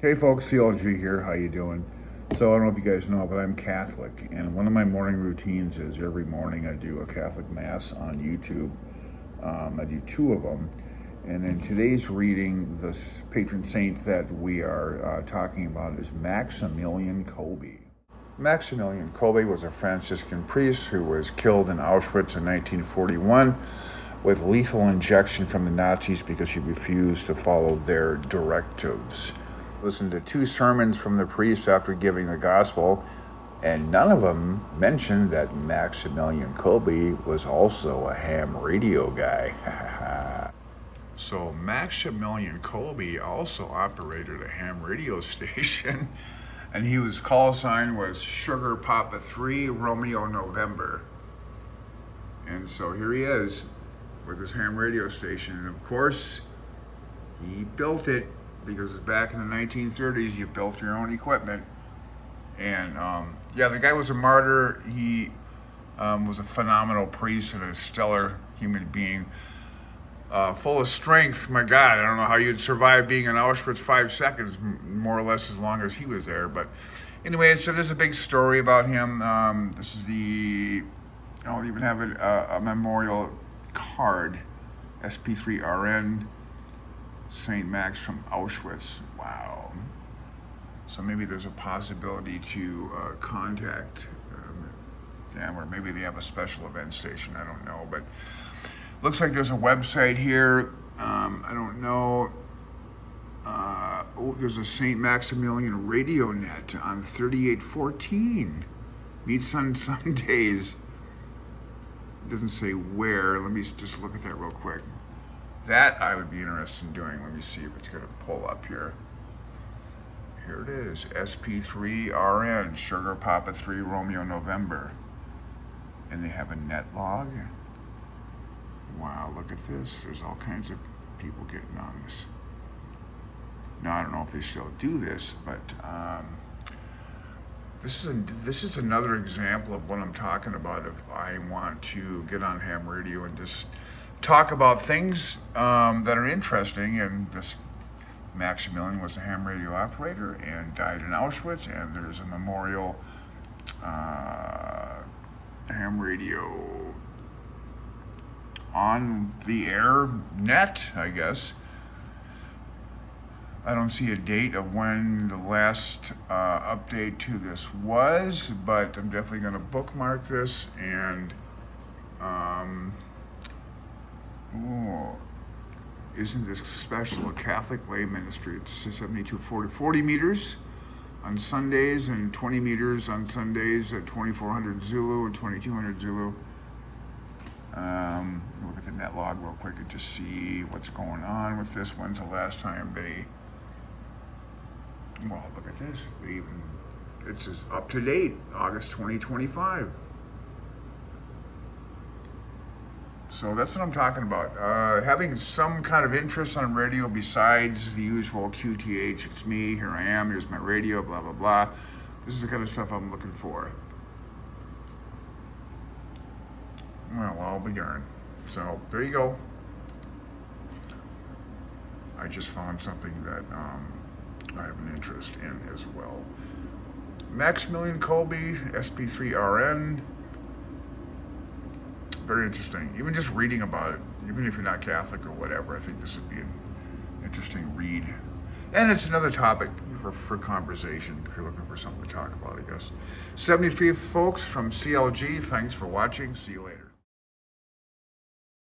Hey folks, CLG here. How you doing? So I don't know if you guys know, but I'm Catholic, and one of my morning routines is every morning I do a Catholic Mass on YouTube. I do two of them, and then today's reading, the patron saint that we are talking about is Maximilian Kolbe. Maximilian Kolbe was a Franciscan priest who was killed in Auschwitz in 1941 with lethal injection from the Nazis because he refused to follow their directives. Listened to two sermons from the priest after giving the gospel, and none of them mentioned that Maximilian Kolbe was also a ham radio guy. So Maximilian Kolbe also operated a ham radio station, and his call sign was Sugar Papa 3 Romeo November. And so here he is with his ham radio station, and of course he built it because back in the 1930s you built your own equipment. And yeah, the guy was a martyr. He was a phenomenal priest and a stellar human being, full of strength. My God, I don't know how you'd survive being in Auschwitz 5 seconds, more or less as long as he was there. But anyway, so there's a big story about him. This is I'll even have a memorial card, SP3RN, St. Max from Auschwitz. Wow. So maybe there's a possibility to contact them, or maybe they have a special event station. I don't know, but looks like there's a website here. I don't know. Oh, there's a St. Maximilian radio net on 3814. Meets on Sundays. It doesn't say where. Let me just look at that real quick. That I would be interested in doing. Let me see if it's going to pull up here. Here it is, SP3RN, Sugar Papa 3 Romeo November. And they have a net log. Wow, look at this. There's all kinds of people getting on this. Now, I don't know if they still do this, but this is another example of what I'm talking about if I want to get on ham radio and just talk about things that are interesting. And this Maximilian was a ham radio operator and died in Auschwitz, and there's a memorial ham radio on the air net, I guess. I don't see a date of when the last update to this was, but I'm definitely going to bookmark this. And isn't this special? A Catholic lay ministry. It's 7240 meters on Sundays and 20 meters on Sundays at 2400 Zulu and 2200 Zulu. Look at the net log real quick and just see what's going on with this. When's the last time they... Well, look at this. It's just up to date, August 2025. So that's what I'm talking about. Having some kind of interest on radio besides the usual QTH, it's me, here I am, here's my radio, blah, blah, blah. This is the kind of stuff I'm looking for. Well, I'll be darned. So there you go. I just found something that I have an interest in as well. Maximilian Kolbe, SP3RN. Very interesting. Even just reading about it, even if you're not Catholic or whatever, I think this would be an interesting read. And it's another topic for conversation if you're looking for something to talk about, I guess. 73 folks from CLG, thanks for watching. See you later.